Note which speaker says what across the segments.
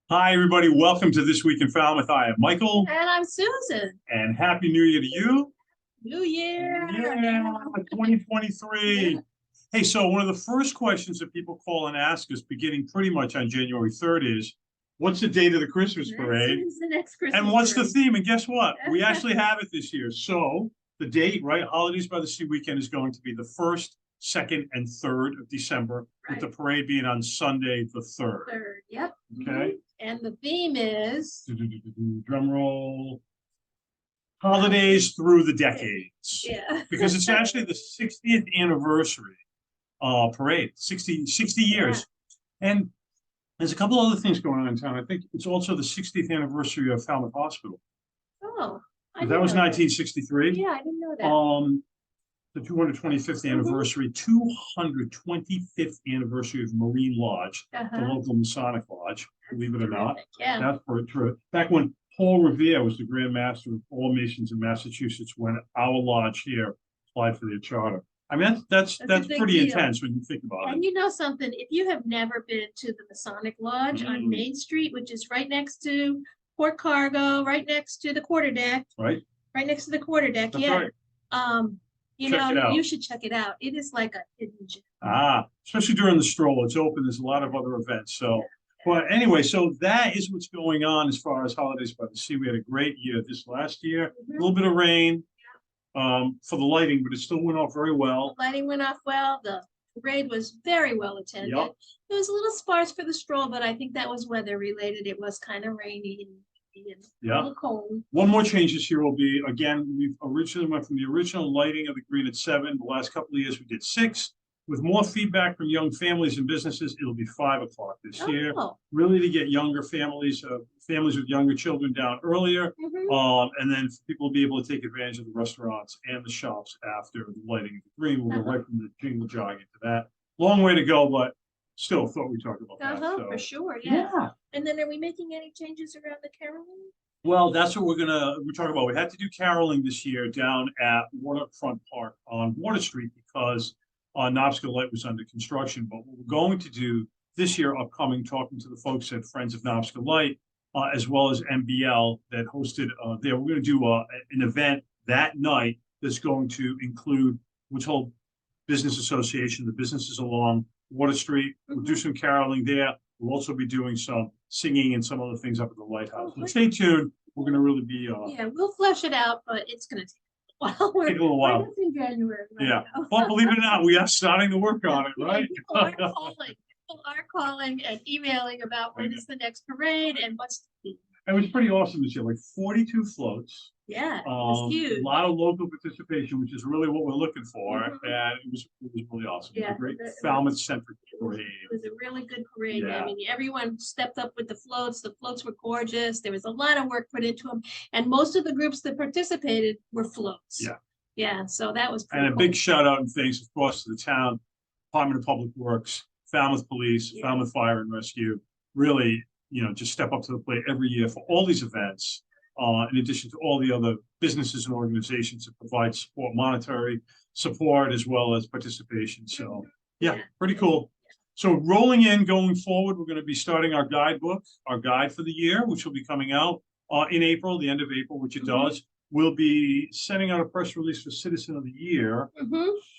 Speaker 1: Hi, everybody. Welcome to This Week in Falmouth. I am Michael,
Speaker 2: And I'm Susan.
Speaker 1: and Happy New Year to you.
Speaker 2: New Year.
Speaker 1: Yeah, 2023. Hey, so one of the first questions that people call and ask us beginning pretty much on January 3rd is, what's the date of the Christmas parade?
Speaker 2: This is the next Christmas
Speaker 1: And what's the
Speaker 2: parade.
Speaker 1: theme? And guess what? We actually have it this year. So the date, right? Holidays by the Sea weekend is going to be the 1st, 2nd, and 3rd of December, with the parade being on Sunday, the 3rd.
Speaker 2: Third, yep.
Speaker 1: Okay.
Speaker 2: And the theme is
Speaker 1: Drum roll. Holidays through the decades.
Speaker 2: yeah.
Speaker 1: Because it's actually the 60th anniversary parade, 60 years. Yeah. And there's a couple other things going on in town. I think it's also the 60th anniversary of Falmouth Hospital.
Speaker 2: Oh,
Speaker 1: that was 1963.
Speaker 2: Yeah, I didn't know that.
Speaker 1: The 225th anniversary, 225th anniversary of Marine Lodge, the local Masonic Lodge, believe it or not.
Speaker 2: Yeah.
Speaker 1: That's true. Back when Paul Revere was the Grand Master of all Masons in Massachusetts, when our lodge here applied for their charter. I mean, that's pretty intense when you think about it.
Speaker 2: And you know something, if you have never been to the Masonic Lodge on Main Street, which is right next to Port Cargo, right next to the quarterdeck. Right next to the quarterdeck,
Speaker 1: that's right.
Speaker 2: You should check it out. It is like a hidden gem.
Speaker 1: Especially during the stroll. It's open. There's a lot of other events. So, but anyway, so that is what's going on as far as Holidays by the Sea. We had a great year this last year. A little bit of rain for the lighting, but it still went off very well.
Speaker 2: The lighting went off well. The parade was very well attended. Yep. It was a little sparse for the stroll, but I think that was weather related. It was kind of rainy and a little cold.
Speaker 1: One more change this year will be, again, we've originally went from the original lighting of the green at 7. The last couple of years we did 6. With more feedback from young families and businesses, it'll be 5 o'clock this year. Really to get younger families, families with younger children down earlier. And then people will be able to take advantage of the restaurants and the shops after the lighting of the green. We'll go right from the jingle jog into that. Long way to go, but still thought we talked about that. So.
Speaker 2: For sure, yeah. And then are we making any changes around the caroling?
Speaker 1: Well, that's what we're talking about. We had to do caroling this year down at Waterfront Park on Water Street because Knobsco Light was under construction. But what we're going to do this year upcoming, talking to the folks at Friends of Knobsco Light, as well as MBL that hosted there, we're going to do an event that night that's going to include what's called Business Association, the businesses along Water Street. We'll do some caroling there. We'll also be doing some singing and some other things up at the lighthouse. So stay tuned. We're going to really be.
Speaker 2: We'll flesh it out, but it's going to take a while.
Speaker 1: Take a little while.
Speaker 2: It's in January.
Speaker 1: But believe it or not, we are starting to work on it, right?
Speaker 2: People are calling. People are calling and emailing about when is the next parade and what's the theme.
Speaker 1: It was pretty awesome this year, like 42 floats.
Speaker 2: Yeah, it was huge.
Speaker 1: A lot of local participation, which is really what we're looking for, and it was really awesome.
Speaker 2: Yeah,
Speaker 1: it was a great Falmouth-centric parade.
Speaker 2: It was a really good parade. I mean, everyone stepped up with the floats. The floats were gorgeous. There was a lot of work put into them, and most of the groups that participated were floats. Yeah, so that was pretty
Speaker 1: cool. Big shout out and thanks, of course, to the town, Department of Public Works, Falmouth Police, Falmouth Fire and Rescue. Really, just step up to the plate every year for all these events. In addition to all the other businesses and organizations that provide support, monetary support, as well as participation. So, pretty cool. So rolling in, going forward, we're going to be starting our guidebook, our guide for the year, which will be coming out in April, the end of April, which it does. We'll be sending out a press release for Citizen of the Year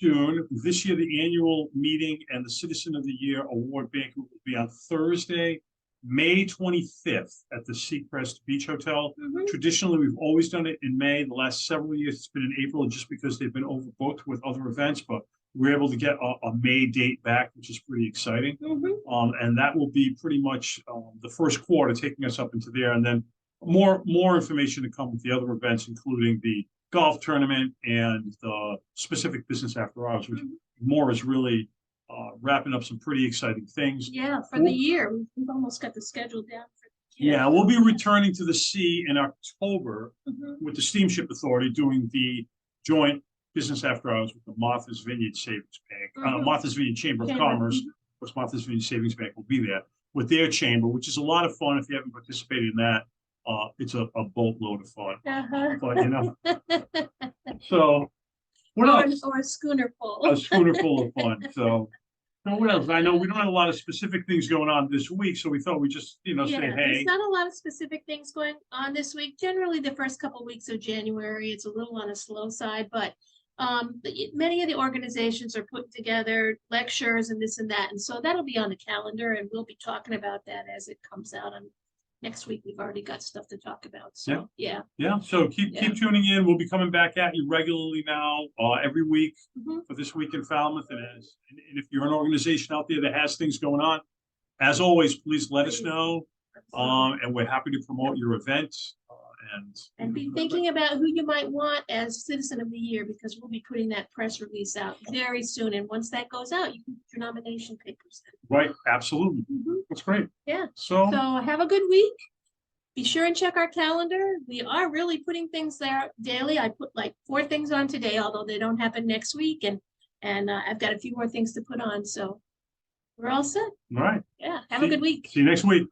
Speaker 1: soon. This year, the annual meeting and the Citizen of the Year award banquet will be on Thursday, May 25th at the Seacrest Beach Hotel. Traditionally, we've always done it in May. The last several years, it's been in April just because they've been overbooked with other events, but we're able to get a May date back, which is pretty exciting. And that will be pretty much the first quarter, taking us up into there. And then more information to come with the other events, including the golf tournament and the specific business after hours, which more is really wrapping up some pretty exciting things.
Speaker 2: Yeah, for the year. We've almost got the schedule down for the year.
Speaker 1: Yeah, we'll be returning to the sea in October with the Steamship Authority doing the joint business after hours with the Martha's Vineyard Savings Bank, Martha's Vineyard Chamber of Commerce. Of course, Martha's Vineyard Savings Bank will be there with their chamber, which is a lot of fun. If you haven't participated in that, it's a boatload of fun. But, so what else?
Speaker 2: Or a schooner full.
Speaker 1: A schooner full of fun. So No, what else? I know we don't have a lot of specific things going on this week, so we thought we'd just, say,
Speaker 2: Yeah,
Speaker 1: hey.
Speaker 2: there's not a lot of specific things going on this week. Generally, the first couple weeks of January, it's a little on a slow side, but many of the organizations are putting together lectures and this and that, and so that'll be on the calendar, and we'll be talking about that as it comes out on next week. We've already got stuff to talk about, so yeah.
Speaker 1: Yeah, so keep tuning in. We'll be coming back at you regularly now, every week for this week in Falmouth. And if you're an organization out there that has things going on, as always, please let us know. And we're happy to promote your event.
Speaker 2: And be thinking about who you might want as Citizen of the Year, because we'll be putting that press release out very soon. And once that goes out, you can put your nomination papers in.
Speaker 1: Right, absolutely. That's great.
Speaker 2: Yeah.
Speaker 1: So
Speaker 2: have a good week. Be sure and check our calendar. We are really putting things there daily. I put like 4 things on today, although they don't happen next week. And I've got a few more things to put on. So we're all set.
Speaker 1: All right.
Speaker 2: Yeah. Have a good week.
Speaker 1: See you next week.